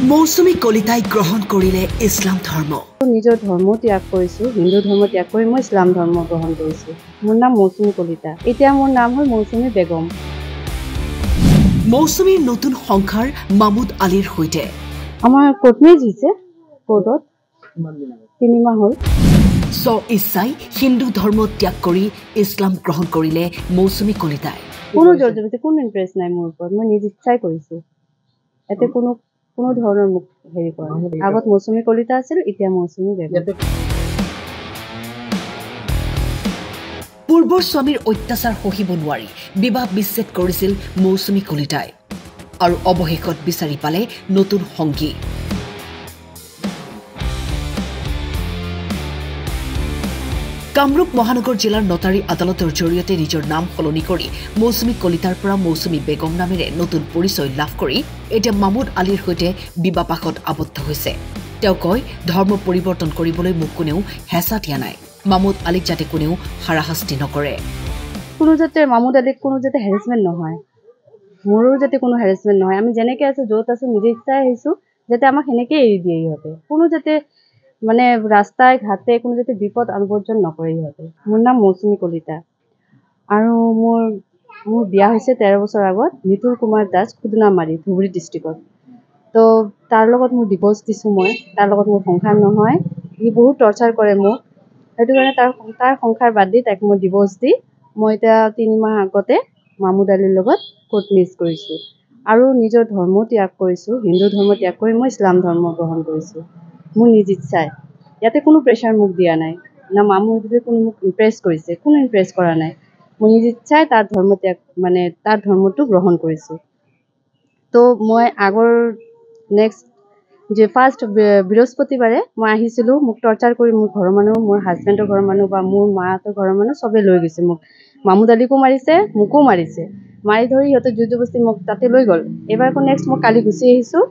মৌচুমী কলিতাই গ্ৰহণ কৰিলে ইছলাম ধৰ্ম। নিজৰ ধৰ্ম ত্যাগ কৰিছোঁ, হিন্দু ধৰ্ম ত্যাগ কৰি মই ইছলাম ধৰ্ম গ্ৰহণ কৰিছোঁ। মোৰ নাম মৌচুমী কলিতা, এতিয়া মোৰ নাম হ'ল মৌচুমী বেগম। মৌচুমীৰ নতুন সংসাৰ মামুদ আলীৰ সৈতে। আমাৰ কোৰ্ট মেৰেজ হৈছে, কোৰ্টত 3 মাহ হ'ল। ইচ্ছাই হিন্দু ধৰ্ম ত্যাগ কৰি ইছলাম গ্ৰহণ কৰিলে মৌচুমী কলিতাই। কোনো জড়জবতি, কোনো ইণ্টাৰেষ্ট নাই মোৰ ওপৰত, মই নিজ ইচ্ছাই কৰিছোঁ। ইয়াতে কোনো ধৰণৰ মোক হেৰি কৰা নাই। আগত মৌচুমী কলিতা আছিল, এতিয়া মৌচুমী বেগম। পূৰ্বৰ স্বামীৰ অত্যাচাৰ সহিব নোৱাৰি বিবাহ বিচ্ছেদ কৰিছিল মৌচুমী কলিতাই আৰু অৱশেষত বিচাৰি পালে নতুন সংগী। কামৰূপ মহানগৰ জিলাৰ নটাৰী আদালতৰ জৰিয়তে নিজৰ নাম সলনি কৰি মৌচুমী কলিতাৰ পৰা মৌচুমী বেগম নামেৰে নতুন পৰিচয় লাভ কৰি এতিয়া মামুদ আলীৰ সৈতে বিবাহপাশত আবদ্ধ হৈছে। তেওঁ কয়, ধৰ্ম পৰিৱৰ্তন কৰিবলৈ মোক কোনেও হেঁচা দিয়া নাই, মামুদ আলীক যাতে কোনেও হাৰাশাস্তি নকৰে। কোনো যাতে মামুদ আলীক কোনো যাতে হেৰেছমেণ্ট নহয়, মোৰো যাতে কোনো হেৰেছমেণ্ট নহয়। আমি যেনেকৈ আছোঁ, য'ত আছোঁ, নিজে ইচ্ছাই আহিছোঁ, যাতে আমাক সেনেকৈ এৰি দিয়ে ইহঁতে। কোনো যাতে মানে ৰাস্তাই ঘাটে কোনো যাতে বিপদ আৱৰ্জন নকৰে ইহঁতে। মোৰ নাম মৌচুমী কলিতা আৰু মোৰ বিয়া হৈছে 13 বছৰ আগত নিতুল কুমাৰ দাস, খুদনামাৰী, ধুবুৰী ডিষ্ট্ৰিক্টত। তো তাৰ লগত মোৰ ডিভ'ৰ্চ দিছোঁ মই, তাৰ লগত মোৰ সংসাৰ নহয়। সি বহুত টৰ্চাৰ কৰে মোক, সেইটো কাৰণে তাৰ সংসাৰ বাদ দি তাইক মই ডিভ'ৰ্চ দি মই এতিয়া 3 মাহ আগতে মামুদ আলীৰ লগত কোৰ্ট মেৰেজ কৰিছোঁ আৰু নিজৰ ধৰ্ম ত্যাগ কৰিছোঁ, হিন্দু ধৰ্ম ত্যাগ কৰি মই ইছলাম ধৰ্ম গ্ৰহণ কৰিছোঁ। মোৰ নিজ ইচ্ছাই, ইয়াতে কোনো প্ৰেছাৰ মোক দিয়া নাই, না মামুদ আলীয়ে কোনো মোক ইমপ্ৰেছ কৰিছে, কোনো ইমপ্ৰেছ কৰা নাই। মই নিজ ইচ্ছাই তাৰ ধৰ্মটো গ্ৰহণ কৰিছোঁ। তো মই আগৰ ফাৰ্ষ্ট বৃহস্পতিবাৰে মই আহিছিলোঁ, মোক টৰ্চাৰ কৰি মোৰ ঘৰৰ মানুহ, মোৰ হাজবেণ্ডৰ ঘৰৰ মানুহ বা মোৰ মাহঁতৰ ঘৰৰ মানুহ চবেই লৈ গৈছে মোক। মামুদ আলীকো মাৰিছে, মোকো মাৰিছে, মাৰি ধৰি সিহঁতে জবৰদস্তি মোক তাতে লৈ গ'ল। এইবাৰ আকৌ নেক্সট মই কালি গুচি আহিছোঁ।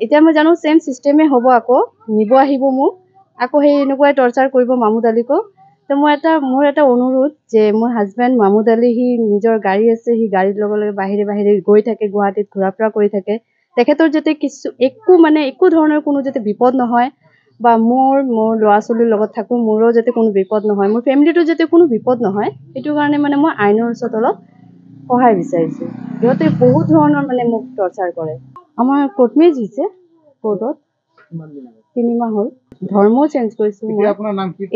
এতিয়া মই জানো ছেম ছিষ্টেমেই হ'ব, আকৌ নিব আহিব মোক, আকৌ সেই এনেকুৱাই টৰ্চাৰ কৰিব মামুদ আলীকো। তো মোৰ এটা অনুৰোধ যে মোৰ হাজবেণ্ড মামুদ আলী, সি নিজৰ গাড়ী আছে, সি গাড়ীৰ লগে লগে বাহিৰে গৈ থাকে, গুৱাহাটীত ঘূৰা ফুৰা কৰি থাকে। তেখেতৰ যাতে একো ধৰণৰ কোনো যাতে বিপদ নহয় বা মোৰ ল'ৰা ছোৱালীৰ লগত থাকোঁ, মোৰো যাতে কোনো বিপদ নহয়, মোৰ ফেমিলিটো যাতে কোনো বিপদ নহয়, সেইটো কাৰণে মই আইনৰ ওচৰত অলপ সহায় বিচাৰিছোঁ। সিহঁতে বহুত ধৰণৰ মোক টৰ্চাৰ কৰে। আমাৰ কোৰ্ট মেৰেজ হৈছে, কোৰ্টত 3 মাহ হ'ল। ধৰ্মও চেঞ্জ কৰিছোঁ মই।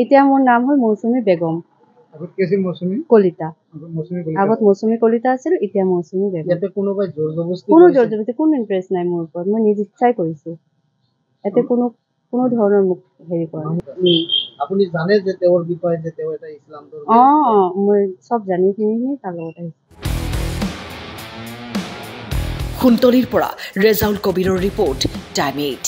এতিয়া মোৰ নাম হ'ল মৌচুমী বেগম কলিতা। আগত মৌচুমী কলিতা আছিল, এতিয়া মৌচুমী বেগম। কোনো জড়জবতি, কোনো ইণ্টাৰেষ্ট নাই মোৰ ওপৰত, মই নিজ ইচ্ছাই কৰিছোঁ। ইয়াতে কোনো ধৰণৰ মোক হেৰি কৰা নাই। আপুনি জানে যে তেওঁৰ বিষয়ে যে তেওঁ এটা ইছলাম ধৰ্ম? মই চব জানি শুনি তাৰ লগত আহিছোঁ। সোণতলীৰ পৰা ৰেজাউল কবিৰৰ ৰিপৰ্ট, টাইম 8।